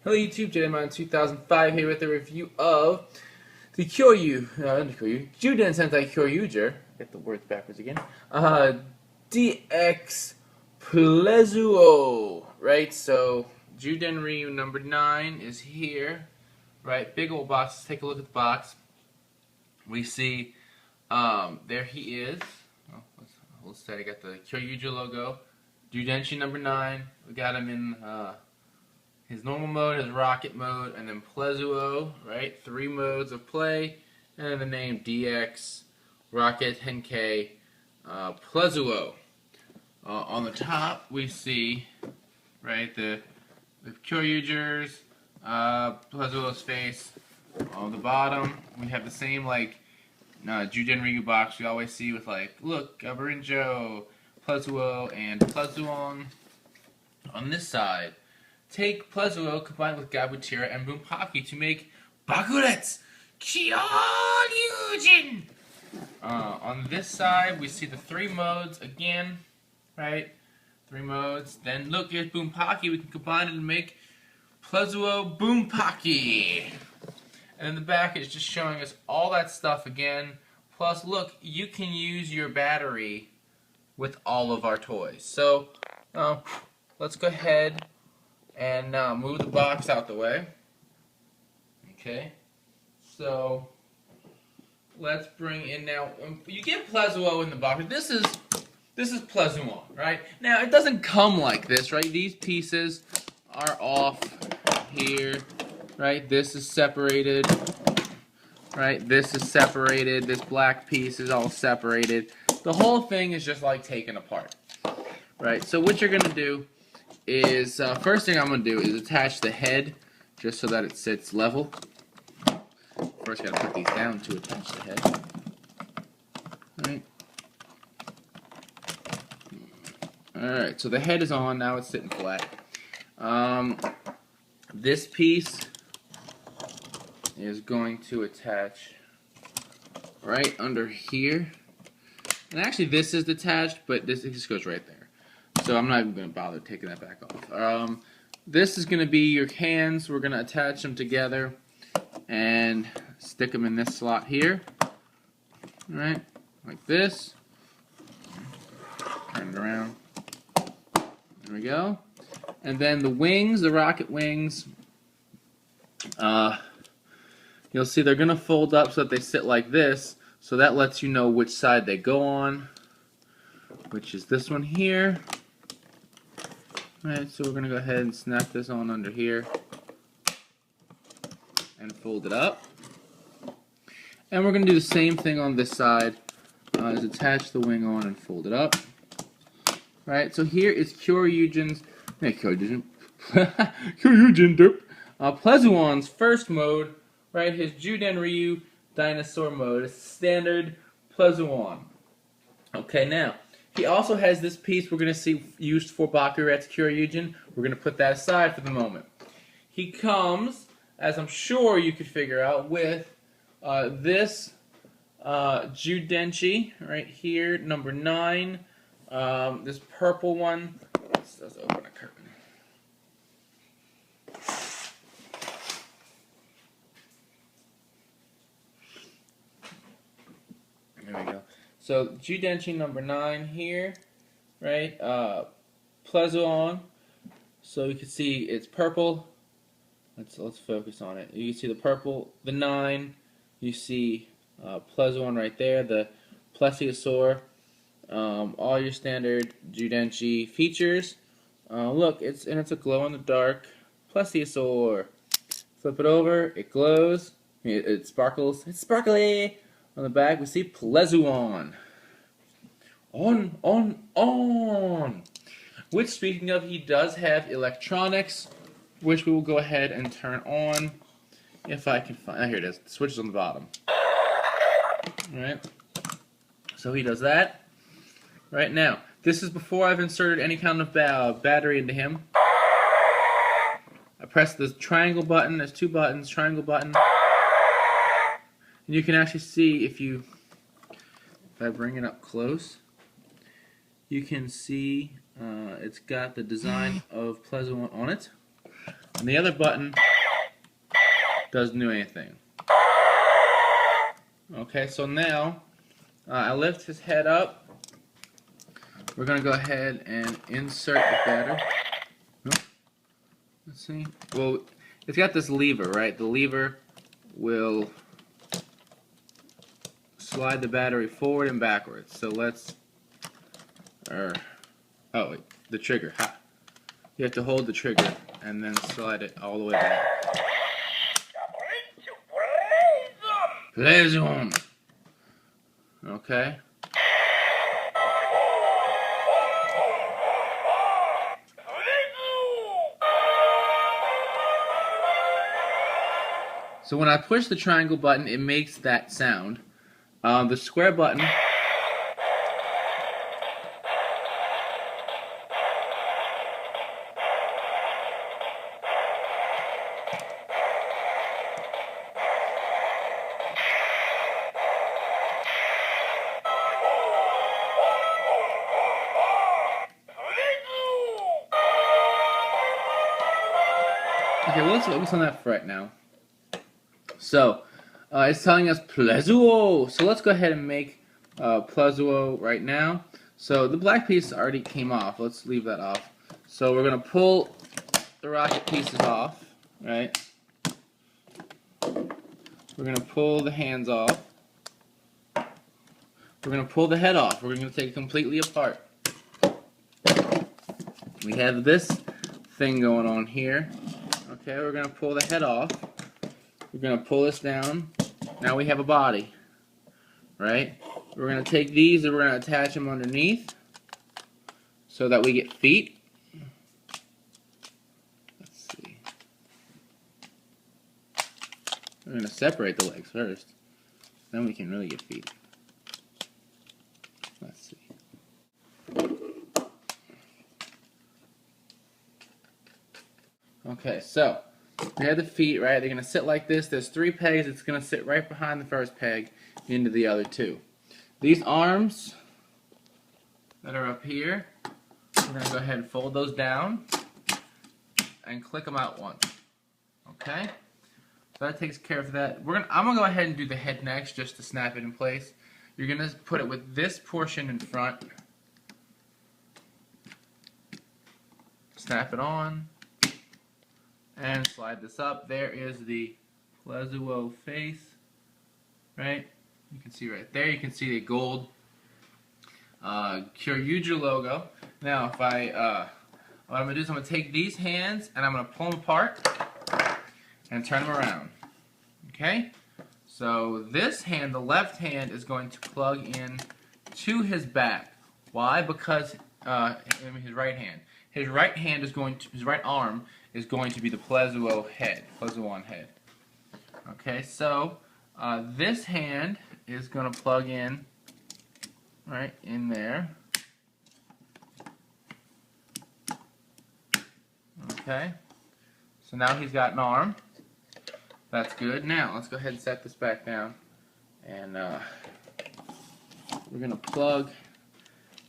Hello YouTube, JDMon 2005 here with a review of the Zyuden Sentai Kyoryuger. Get the words backwards again. DX Plezu-Oh. Right, so Zyudenryu number 9 is here. Right, big old box. Let's take a look at the box. We see, there he is. Oh, hold steady. Got the Kyoryuger logo. Zyudenchi number 9. We got him in his normal mode, his rocket mode, and then Plezu-Oh, right? 3 modes of play, and then the name DX, Rocket, Henkei, Plezu-Oh. On the top, we see, right, the Kyoryuger's, Plezu-Oh's face. On the bottom, we have the same, like, Zyudenryu box we always see with, like, look, Gaburincho Plezuon and Plezuon. On this side, take Plezu-Oh combined with Gabutyra and Bunpachy to make Bakuretsu Kyoryuger. On this side, we see the 3 modes again, right? 3 modes. Then look, here's Bunpachy. We can combine it and make Plezu-Oh Bunpachy. And in the back, it's just showing us all that stuff again. Plus, look, you can use your battery with all of our toys. So, let's go ahead and move the box out the way. Okay, so let's bring in now. You get Plezu-Oh in the box. This is Plezuon, right? Now it doesn't come like this, right? These pieces are off here, right? This is separated, right? This is separated. This black piece is all separated. The whole thing is just like taken apart, right? So what you're gonna do is, first thing I'm going to do is attach the head just so that it sits level. First, got to put these down to attach the head. Alright, so the head is on, now it's sitting flat. This piece is going to attach right under here. And actually this is detached, but this it just goes right there. So I'm not even going to bother taking that back off. This is going to be your hands. We're going to attach them together and stick them in this slot here. Alright, like this. Turn it around. There we go. And then the wings, the rocket wings, you'll see they're going to fold up so that they sit like this. So that lets you know which side they go on, which is this one here. Alright, so we're going to go ahead and snap this on under here and fold it up. And we're going to do the same thing on this side, is attach the wing on and fold it up. Right, so here is Kyoryugen's, Plezuon's first mode, right, his Zyudenryu dinosaur mode. It's standard Plezuon. Okay, now, he also has this piece we're going to see used for Bakuretsu Kyoryuzin. We're going to put that aside for the moment. He comes, as I'm sure you could figure out, with this Zyudenchi right here, number 9. This purple one. Let's open a curtain. There we go. So Zyudenchi number 9 here, right? Plezuon. So you can see it's purple. Let's focus on it. You can see the purple, the 9. You see Plezuon right there, the plesiosaur. All your standard Zyudenchi features. Look, it's a glow in the dark plesiosaur. Flip it over, it glows. It sparkles. It's sparkly. On the back, we see Plezuon. On. Which, speaking of, he does have electronics, which we will go ahead and turn on. If I can find... here it is. The switch is on the bottom. Alright. So he does that. Right now, this is before I've inserted any kind of battery into him. I press the triangle button. There's 2 buttons. Triangle button. And you can actually see if I bring it up close, you can see it's got the design of Plezuon on it. And the other button doesn't do anything. Okay, so now I lift his head up. We're going to go ahead and insert the battery. Let's see. Well, it's got this lever, right? The lever will slide the battery forward and backwards. So let's... oh, wait, the trigger. Ha. You have to hold the trigger and then slide it all the way back. Plezuon. Okay. So when I push the triangle button, it makes that sound. The square button okay, well, let's focus on that for right now. So, it's telling us Plezu-Oh. So let's go ahead and make Plezu-Oh right now. So the black piece already came off. Let's leave that off. So we're going to pull the rocket pieces off, right? We're going to pull the hands off. We're going to pull the head off. We're going to take it completely apart. We have this thing going on here. Okay, we're going to pull the head off. We're going to pull this down. Now we have a body, right? We're going to take these and we're going to attach them underneath so that we get feet. Let's see. We're going to separate the legs first. Then we can really get feet. Let's see. Okay, so we have the feet, right? They're going to sit like this. There's 3 pegs. It's going to sit right behind the first peg into the other 2. These arms that are up here, we're going to go ahead and fold those down and click them out once. Okay? So that takes care of that. I'm going to go ahead and do the head next just to snap it in place. You're going to put it with this portion in front. Snap it on. And slide this up. There is the Plezu-Oh face, right? You can see right there. You can see the gold Kyoryuger logo. Now, if what I'm gonna do is I'm gonna take these hands and I'm gonna pull them apart and turn them around. Okay? So this hand, the left hand, is going to plug in to his back. Why? Because his right hand. His right hand is going to, his right arm is going to be the Plezu-Oh head, Plezuon head. Okay, so this hand is going to plug in right in there. Okay, so now he's got an arm. That's good. Now let's go ahead and set this back down, and we're going to plug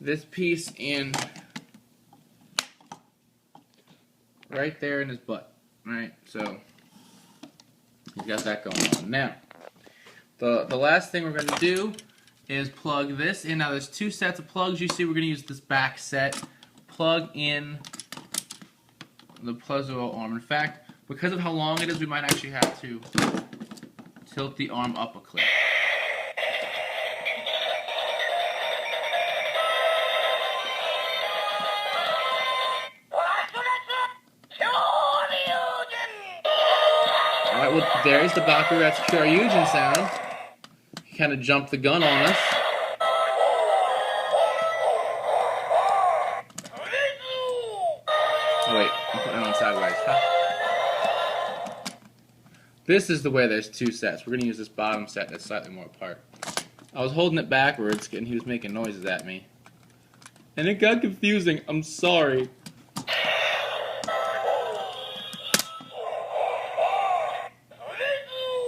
this piece in right there in his butt, right? So he's got that going on. Now, the last thing we're going to do is plug this in. Now there's 2 sets of plugs. You see we're going to use this back set. Plug in the Plezu-Oh arm. In fact, because of how long it is, we might actually have to tilt the arm up a click. Alright, well, there's the Bakuretsu Kyoryugen sound. He kind of jumped the gun on us. Oh wait, I'm putting it on sideways. Huh? This is the way there's 2 sets. We're going to use this bottom set that's slightly more apart. I was holding it backwards and he was making noises at me. And it got confusing. I'm sorry.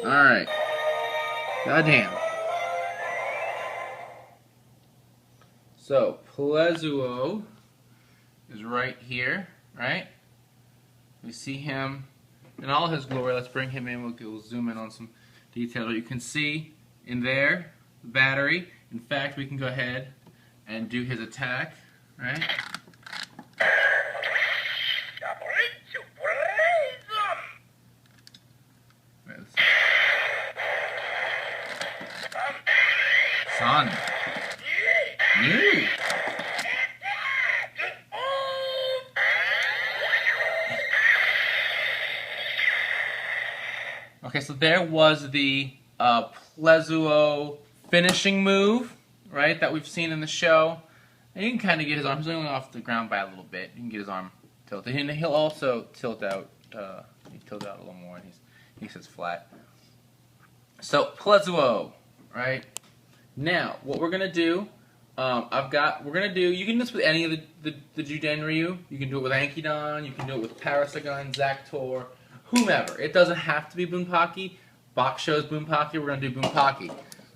Alright. Goddamn. So, Plezu-Oh is right here, right? We see him in all his glory. Let's bring him in. We'll zoom in on some detail. You can see in there the battery. In fact, we can go ahead and do his attack, right? Son. New. Okay, so there was the Plezu-Oh finishing move, right, that we've seen in the show. And you can kind of get his arm, he's only off the ground by a little bit. You can get his arm tilted. And he'll also tilt out, he tilts out a little more, and he sits flat. So, Plezu-Oh, right? Now, what we're going to do, you can do this with any of the Zyudenryu. You can do it with Ankidon, you can do it with Parasagon, Zactor, whomever. It doesn't have to be Bunpachy. Bakusho's Bunpachy, we're going to do Bunpachy.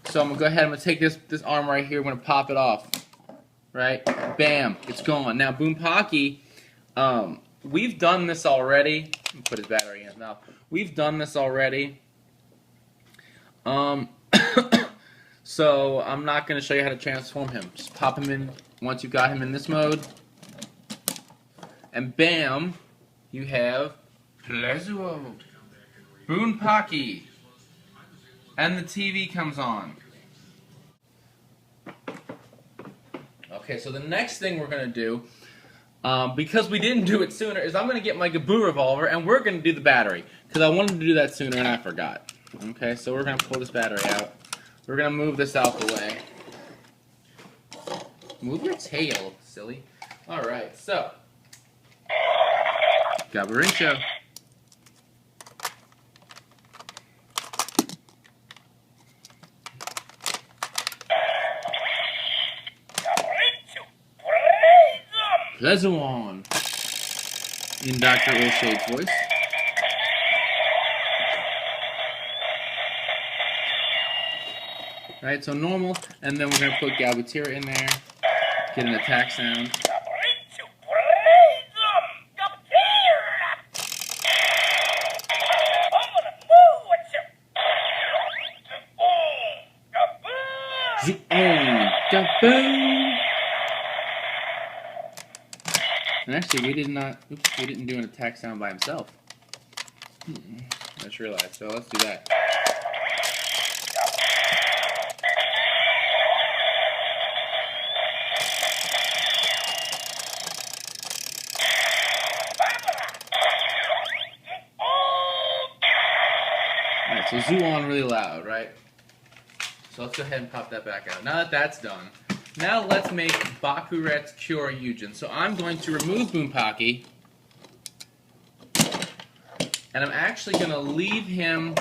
So I'm going to go ahead, I'm going to take this arm right here, I'm going to pop it off. Right? Bam, it's gone. Now, Bunpachy, we've done this already. Let me put his battery in his mouth. We've done this already. So I'm not going to show you how to transform him. Just pop him in once you've got him in this mode. And bam, you have Plezu-Oh Bunpachy. And the TV comes on. Okay, so the next thing we're going to do, because we didn't do it sooner, is I'm going to get my Gaburevolver and we're going to do the battery. Because I wanted to do that sooner and I forgot. Okay, so we're going to pull this battery out. We're going to move this out the way. Move your tail, silly. Alright, so. Gaburincho. Plezuon. In Dr. O'Shade's voice. Right, so normal, and then we're going to put Gabutyra in there, get an attack sound. Gaboom! And actually, we didn't do an attack sound by himself. I just realized, so let's do that. Alright, so Zuon really loud, right? So let's go ahead and pop that back out. Now that that's done, now let's make Bakuretsu Kyoryuger. So I'm going to remove Bunpachy, and I'm actually going to leave him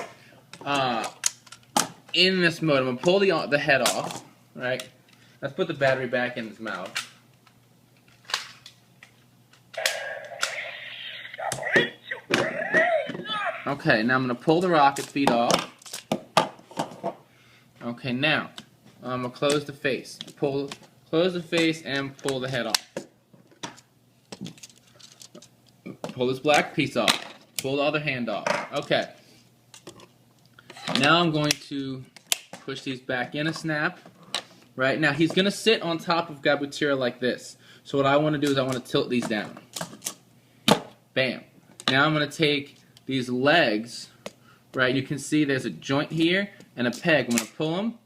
in this mode. I'm going to pull the head off, right? Let's put the battery back in his mouth. Okay, now I'm going to pull the rocket feet off. Okay, now I'm going to close the face. Close the face and pull the head off. Pull this black piece off. Pull the other hand off. Okay. Now I'm going to push these back in a snap. Right, now he's going to sit on top of Gabutyra like this. So what I want to do is I want to tilt these down. Bam. Now I'm going to take these legs, right, you can see there's a joint here and a peg. I'm going to pull them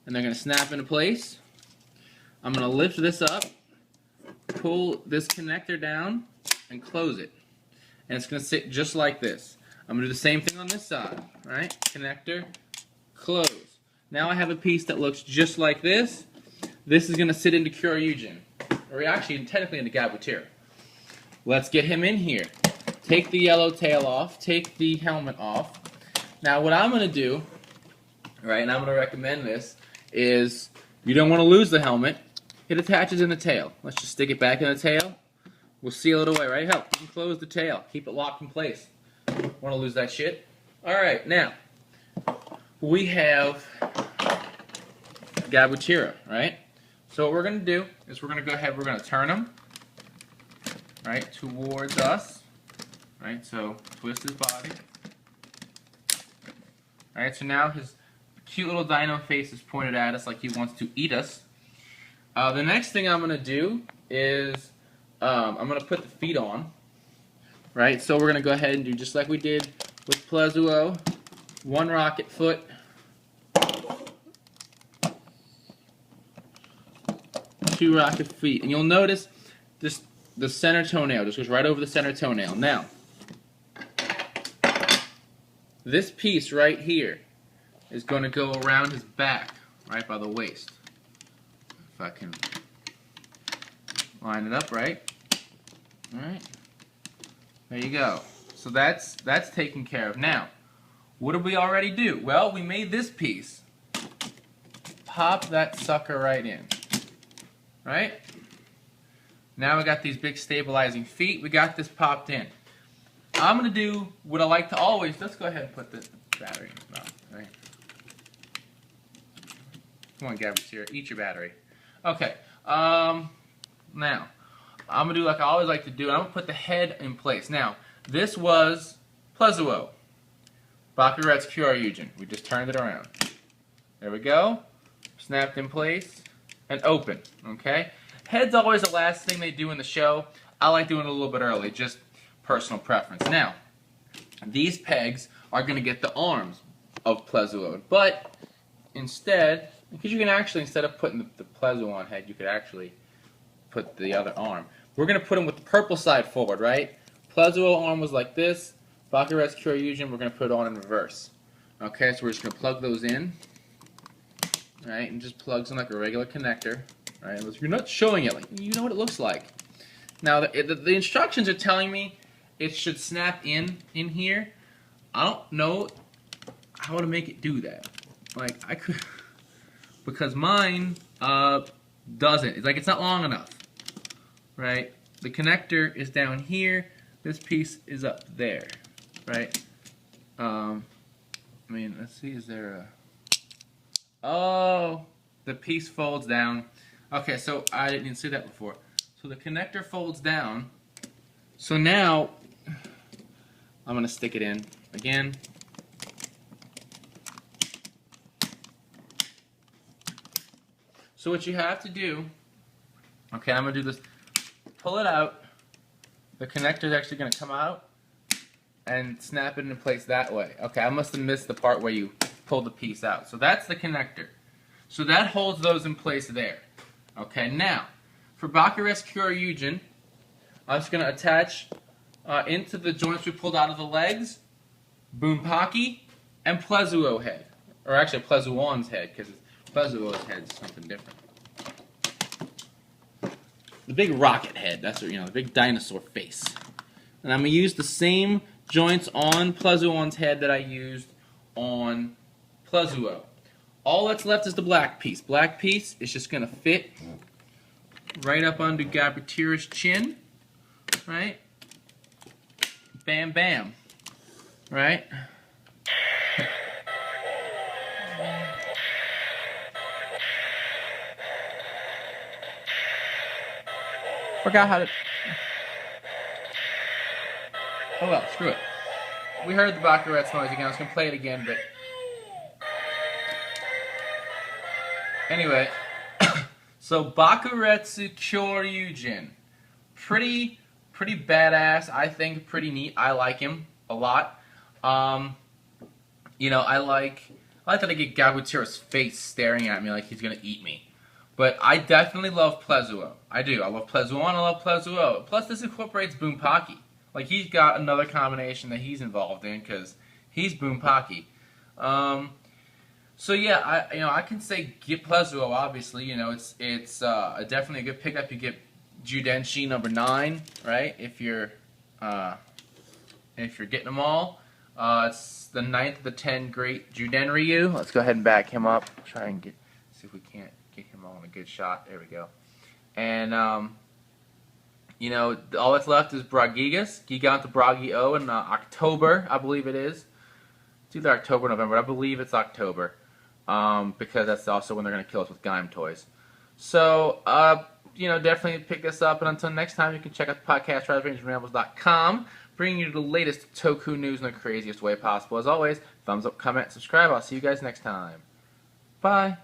and they're going to snap into place. I'm going to lift this up, pull this connector down and close it. And it's going to sit just like this. I'm going to do the same thing on this side, right? Connector, close. Now I have a piece that looks just like this. This is going to sit into Kyoryugen, or actually technically into Gabutyra. Let's get him in here. Take the yellow tail off, take the helmet off. Now what I'm going to do, right, and I'm going to recommend this, is you don't want to lose the helmet. It attaches in the tail. Let's just stick it back in the tail. We'll seal it away, right? Help, you can close the tail. Keep it locked in place. Want to lose that shit? Alright, now, we have Gabutyra, right? So what we're going to do is we're going to go ahead, we're going to turn him, right, towards us. right? So twist his body. Alright, so now his cute little dino face is pointed at us like he wants to eat us. The next thing I'm going to do is I'm going to put the feet on. Right, so we're going to go ahead and do just like we did with Plezu-Oh. One rocket foot. Two rocket feet. And you'll notice this, the center toenail just goes right over the center toenail. Now, this piece right here is going to go around his back, right by the waist. If I can line it up right. Alright. There you go. So that's taken care of. Now, what did we already do? Well, we made this piece. Pop that sucker right in. Right? Now we got these big stabilizing feet. We got this popped in. I'm going to do what I like to always. Let's go ahead and put the battery in his mouth. Right? Come on, Gabutyra, eat your battery. Okay. Now, I'm going to do like I always like to do. I'm going to put the head in place. Now, this was Plezu-Oh. Bakuretsu Kyoryuger. We just turned it around. There we go. Snapped in place. And open. Okay? Head's always the last thing they do in the show. I like doing it a little bit early. Just personal preference. Now, these pegs are going to get the arms of Plezu-Oh. But, instead, because you can actually, instead of putting the Plezu-Oh head, you could actually put the other arm. We're going to put them with the purple side forward, right? Plezu-Oh arm was like this. Bakuretsu Kyoryuger, we're going to put it on in reverse. Okay, so we're just going to plug those in. Right, and just plugs in like a regular connector. Right, if you're not showing it, like, you know what it looks like. Now, the instructions are telling me it should snap in here. I don't know how to make it do that. Like, I could, because mine doesn't. It's like it's not long enough. Right, the connector is down here. This piece is up there. Right. I mean, let's see. Is there a? Oh, the piece folds down. Okay, so I didn't even see that before. So the connector folds down. So now I'm gonna stick it in again. So what you have to do, okay, I'm gonna do this. Pull it out. The connector is actually gonna come out and snap it into place that way. Okay, I must have missed the part where you pull the piece out. So that's the connector. So that holds those in place there. Okay, now, for Bakuretsu Kyoryuger, I'm just going to attach into the joints we pulled out of the legs, Bunpachy and Plezu-Oh head. Or actually Plezuon's head, because Plezu-Oh's head is something different. The big rocket head, that's what, you know, the big dinosaur face. And I'm going to use the same joints on Plezuon's head that I used on Plezu-Oh. All that's left is the black piece. Black piece is just going to fit right up under Gabutyra's chin. Right? Bam, bam. Right? Forgot how to... Oh well, screw it. We heard the Bakuretsu noise again. I was going to play it again, but... Anyway, so Bakuretsu Kyoryuger, pretty badass. I think pretty neat. I like him a lot. You know, I like that I get Gabutyra's face staring at me like he's gonna eat me. But I definitely love Plezu-Oh. I do. I love Plezuon. I love Plezu-Oh. Plus, this incorporates Bunpachy. Like he's got another combination that he's involved in because he's Bunpachy. So yeah, I can say get Plezu-Oh. Obviously, you know, it's definitely a good pickup. You get Zyudenchi number 9, right? If you're getting them all, it's the 9th of the 10 great Zyudenryu. Let's go ahead and back him up. Try and see if we can't get him on a good shot. There we go. And you know, all that's left is Bragigas, Giganta Bragi-Oh in October, I believe it is. It's either October or November. I believe it's October. Because that's also when they're going to kill us with Gaim toys. So, you know, definitely pick this up. And until next time, you can check out the podcast, RadioRangeRambles.com bringing you the latest Toku news in the craziest way possible. As always, thumbs up, comment, subscribe. I'll see you guys next time. Bye.